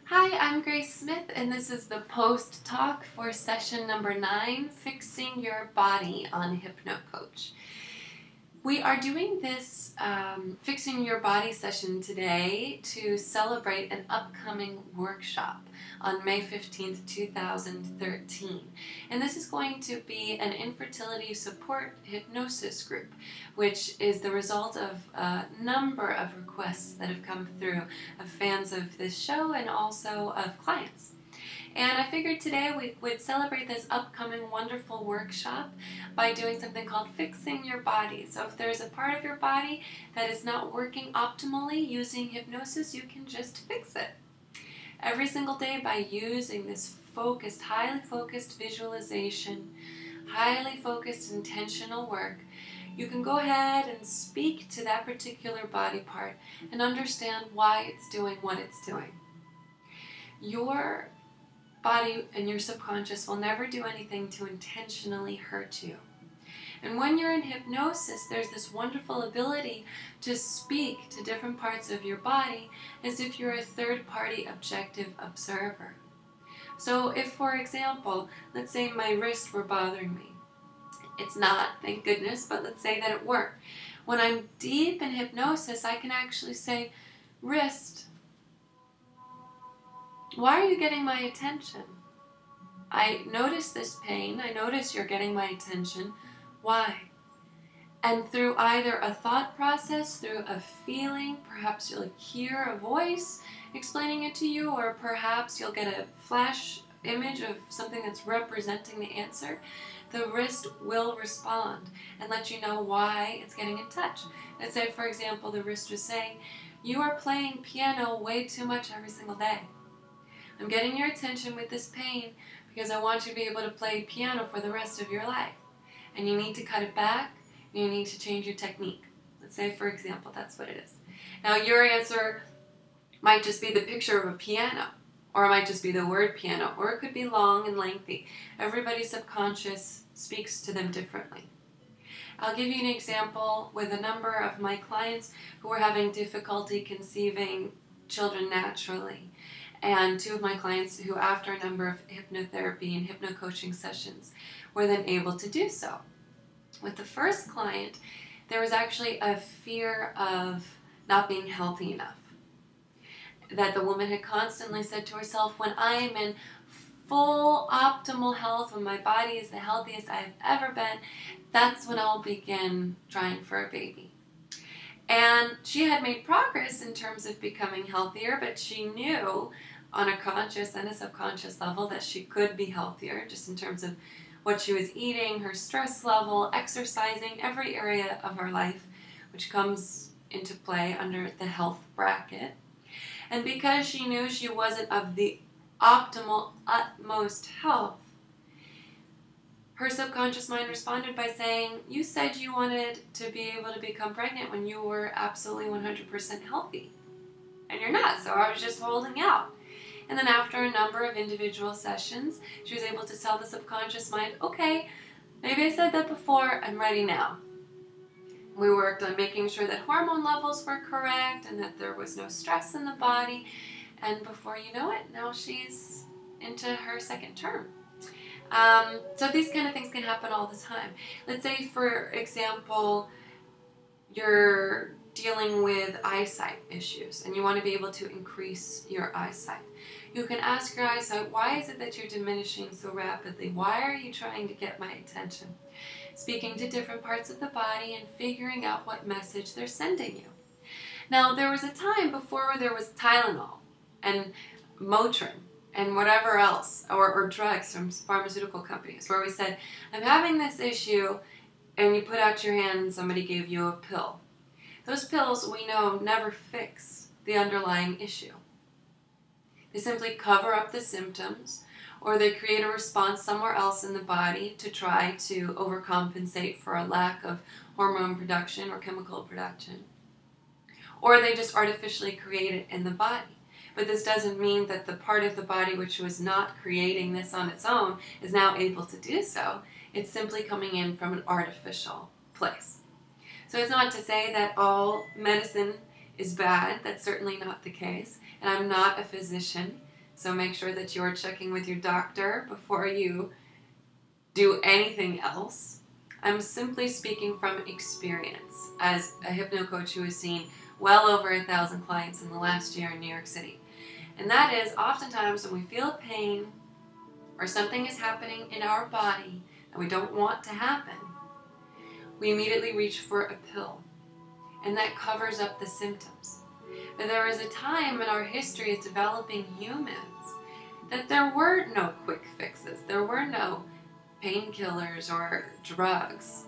Hi, I'm Grace Smith, and this is the PostTalk for session number 9, Fixing Your Body on HypnoCoach. We are doing this Fixing Your Body session today to celebrate an upcoming workshop on May 15th, 2013. And this is going to be an infertility support hypnosis group, which is the result of a number of requests that have come through of fans of this show and also of clients. And I figured today we would celebrate this upcoming wonderful workshop by doing something called Fixing Your Body. So if there's a part of your body that is not working optimally using hypnosis, you can just fix it. Every single day by using this focused, highly focused visualization, highly focused intentional work, you can go ahead and speak to that particular body part and understand why it's doing what it's doing. Your body and your subconscious will never do anything to intentionally hurt you. And when you're in hypnosis, there's this wonderful ability to speak to different parts of your body as if you're a third-party objective observer. So if, for example, let's say my wrist were bothering me. It's not, thank goodness, but let's say that it were. When I'm deep in hypnosis, I can actually say, wrist, why are you getting my attention? I notice this pain. I notice you're getting my attention. Why? And through either a thought process, through a feeling, perhaps you'll hear a voice explaining it to you, or perhaps you'll get a flash image of something that's representing the answer. The wrist will respond and let you know why it's getting in touch. Let's say, for example, the wrist was saying, you are playing piano way too much every single day. I'm getting your attention with this pain because I want you to be able to play piano for the rest of your life. And you need to cut it back, and you need to change your technique. Let's say, for example, that's what it is. Now, your answer might just be the picture of a piano, or it might just be the word piano, or it could be long and lengthy. Everybody's subconscious speaks to them differently. I'll give you an example with a number of my clients who were having difficulty conceiving children naturally. And two of my clients who, after a number of hypnotherapy and hypno-coaching sessions, were then able to do so. With the first client, there was actually a fear of not being healthy enough. That the woman had constantly said to herself, when I am in full optimal health, when my body is the healthiest I've ever been, that's when I'll begin trying for a baby. And she had made progress in terms of becoming healthier, but she knew on a conscious and a subconscious level that she could be healthier, just in terms of what she was eating, her stress level, exercising, every area of her life, which comes into play under the health bracket. And because she knew she wasn't of the optimal, utmost health, her subconscious mind responded by saying, you said you wanted to be able to become pregnant when you were absolutely 100% healthy. And you're not, so I was just holding out. And then after a number of individual sessions, she was able to tell the subconscious mind, okay, maybe I said that before, I'm ready now. We worked on making sure that hormone levels were correct and that there was no stress in the body. And before you know it, now she's into her second term. So these kind of things can happen all the time. Let's say, for example, you're dealing with eyesight issues and you want to be able to increase your eyesight. You can ask your eyesight, why is it that you're diminishing so rapidly? Why are you trying to get my attention? Speaking to different parts of the body and figuring out what message they're sending you. Now, there was a time before where there was Tylenol and Motrin and whatever else, or drugs from pharmaceutical companies, where we said, I'm having this issue, and you put out your hand and somebody gave you a pill. Those pills, we know, never fix the underlying issue. They simply cover up the symptoms, or they create a response somewhere else in the body to try to overcompensate for a lack of hormone production or chemical production. Or they just artificially create it in the body. But this doesn't mean that the part of the body which was not creating this on its own is now able to do so. It's simply coming in from an artificial place. So it's not to say that all medicine is bad. That's certainly not the case. And I'm not a physician. So make sure that you are checking with your doctor before you do anything else. I'm simply speaking from experience as a hypno coach who has seen well over 1,000 clients in the last year in New York City. And that is oftentimes when we feel pain or something is happening in our body that we don't want to happen, we immediately reach for a pill. And that covers up the symptoms. But there was a time in our history as developing humans that there were no quick fixes. There were no painkillers or drugs.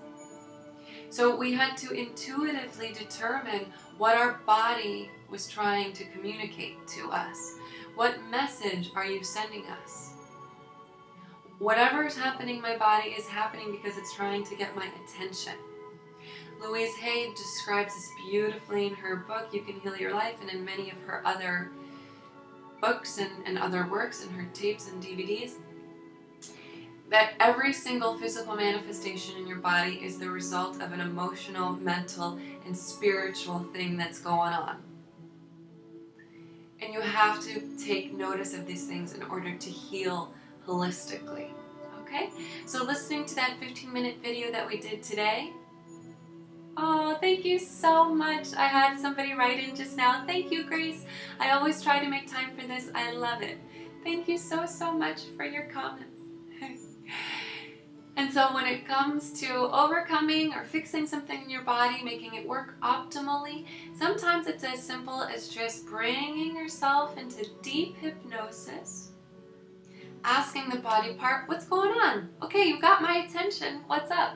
So we had to intuitively determine what our body was trying to communicate to us. What message are you sending us? Whatever is happening in my body is happening because it's trying to get my attention. Louise Hay describes this beautifully in her book, You Can Heal Your Life, and in many of her other books and other works and her tapes and DVDs, that every single physical manifestation in your body is the result of an emotional, mental, and spiritual thing that's going on. And you have to take notice of these things in order to heal holistically. Okay? So listening to that 15-minute video that we did today, oh, thank you so much. I had somebody write in just now. Thank you, Grace. I always try to make time for this. I love it. Thank you so, so much for your comments. And so when it comes to overcoming or fixing something in your body, making it work optimally, sometimes it's as simple as just bringing yourself into deep hypnosis, asking the body part, what's going on? Okay, you got my attention. What's up?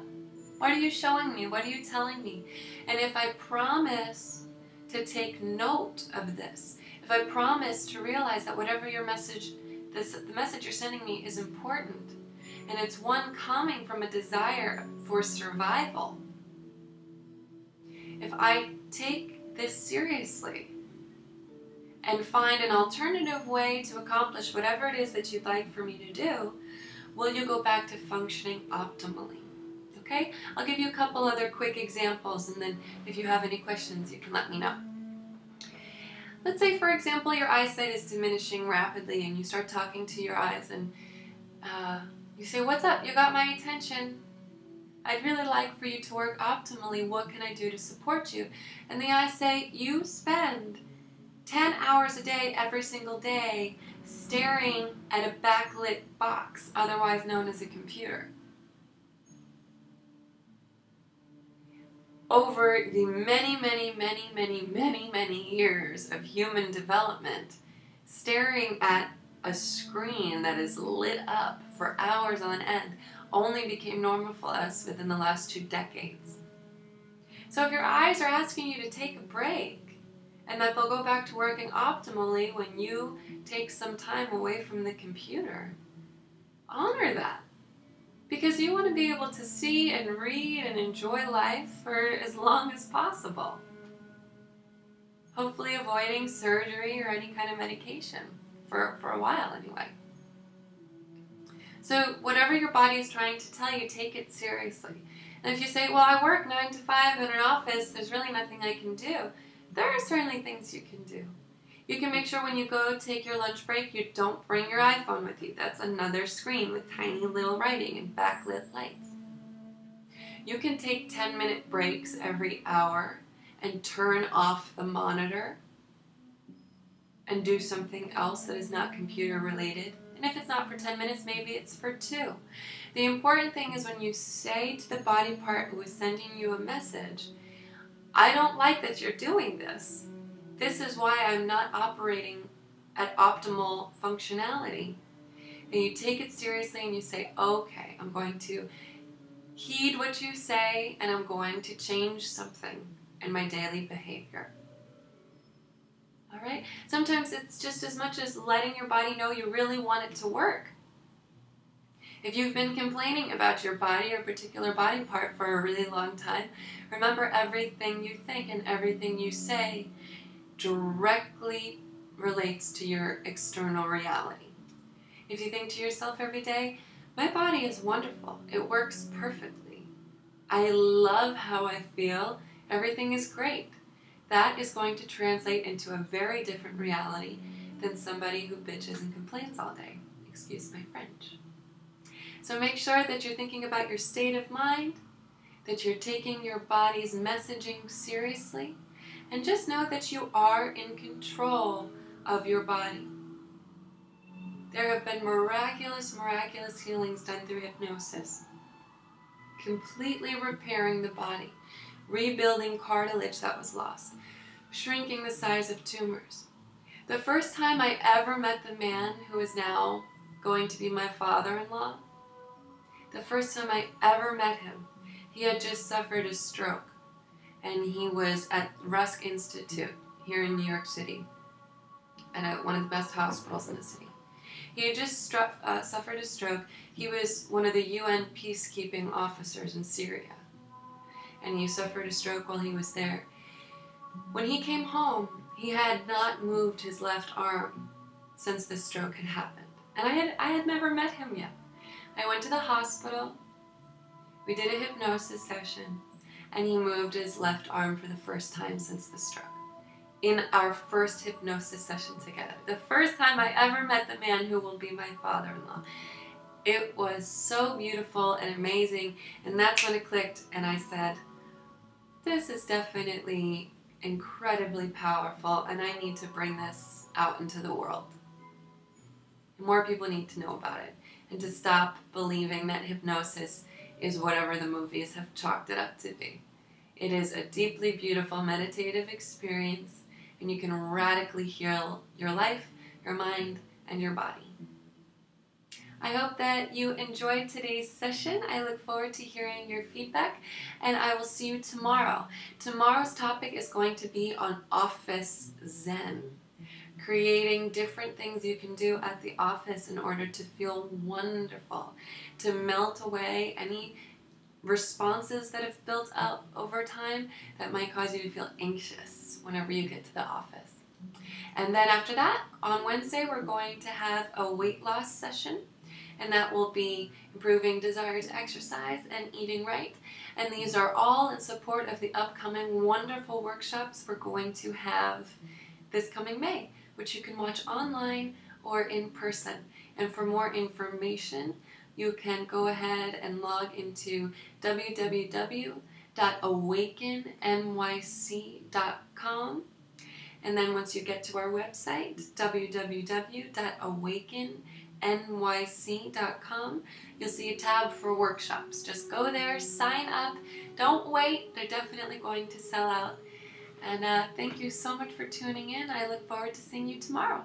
What are you showing me? What are you telling me? And if I promise to take note of this, if I promise to realize that whatever your message, the message you're sending me is important, and it's one coming from a desire for survival, if I take this seriously and find an alternative way to accomplish whatever it is that you'd like for me to do, will you go back to functioning optimally? Okay? I'll give you a couple other quick examples, and then if you have any questions, you can let me know. Let's say, for example, your eyesight is diminishing rapidly, and you start talking to your eyes, and you say, what's up? You got my attention. I'd really like for you to work optimally. What can I do to support you? And the eyes say, you spend 10 hours a day, every single day, staring at a backlit box, otherwise known as a computer. Over the many years of human development, staring at a screen that is lit up for hours on end only became normal for us within the last 2 decades. So if your eyes are asking you to take a break, and that they'll go back to working optimally when you take some time away from the computer, honor that. Because you want to be able to see and read and enjoy life for as long as possible. Hopefully avoiding surgery or any kind of medication for a while anyway. So whatever your body is trying to tell you, take it seriously. And if you say, well, I work 9 to 5 in an office, there's really nothing I can do, there are certainly things you can do. You can make sure when you go take your lunch break, you don't bring your iPhone with you. That's another screen with tiny little writing and backlit lights. You can take 10-minute breaks every hour and turn off the monitor and do something else that is not computer related. And if it's not for 10 minutes, maybe it's for 2. The important thing is when you say to the body part who is sending you a message, I don't like that you're doing this. This is why I'm not operating at optimal functionality. And you take it seriously and you say, okay, I'm going to heed what you say and I'm going to change something in my daily behavior. All right? Sometimes it's just as much as letting your body know you really want it to work. If you've been complaining about your body or a particular body part for a really long time, remember everything you think and everything you say directly relates to your external reality. If you think to yourself every day, my body is wonderful. It works perfectly. I love how I feel. Everything is great. That is going to translate into a very different reality than somebody who bitches and complains all day. Excuse my French. So make sure that you're thinking about your state of mind, that you're taking your body's messaging seriously, and just know that you are in control of your body. There have been miraculous, miraculous healings done through hypnosis, completely repairing the body, rebuilding cartilage that was lost, shrinking the size of tumors. The first time I ever met the man who is now going to be my father-in-law, the first time I ever met him, he had just suffered a stroke, and he was at Rusk Institute here in New York City, at one of the best hospitals in the city. He had just suffered a stroke. He was one of the UN peacekeeping officers in Syria, and he suffered a stroke while he was there. When he came home, he had not moved his left arm since the stroke had happened, and I had never met him yet. I went to the hospital, we did a hypnosis session, and he moved his left arm for the first time since the stroke. In our first hypnosis session together. The first time I ever met the man who will be my father-in-law. It was so beautiful and amazing, and that's when it clicked, and I said, this is definitely incredibly powerful, and I need to bring this out into the world. More people need to know about it, and to stop believing that hypnosis is whatever the movies have chalked it up to be. It is a deeply beautiful meditative experience, and you can radically heal your life, your mind, and your body. I hope that you enjoyed today's session. I look forward to hearing your feedback, and I will see you tomorrow. Tomorrow's topic is going to be on office zen, creating different things you can do at the office in order to feel wonderful, to melt away any responses that have built up over time that might cause you to feel anxious whenever you get to the office. And then after that, on Wednesday, we're going to have a weight loss session, and that will be improving desire to exercise and eating right. And these are all in support of the upcoming wonderful workshops we're going to have this coming May, which you can watch online or in person. And for more information, you can go ahead and log into www.awakennyc.com. And then once you get to our website, www.awakennyc.com, you'll see a tab for workshops. Just go there, sign up. Don't wait. They're definitely going to sell out. And thank you so much for tuning in. I look forward to seeing you tomorrow.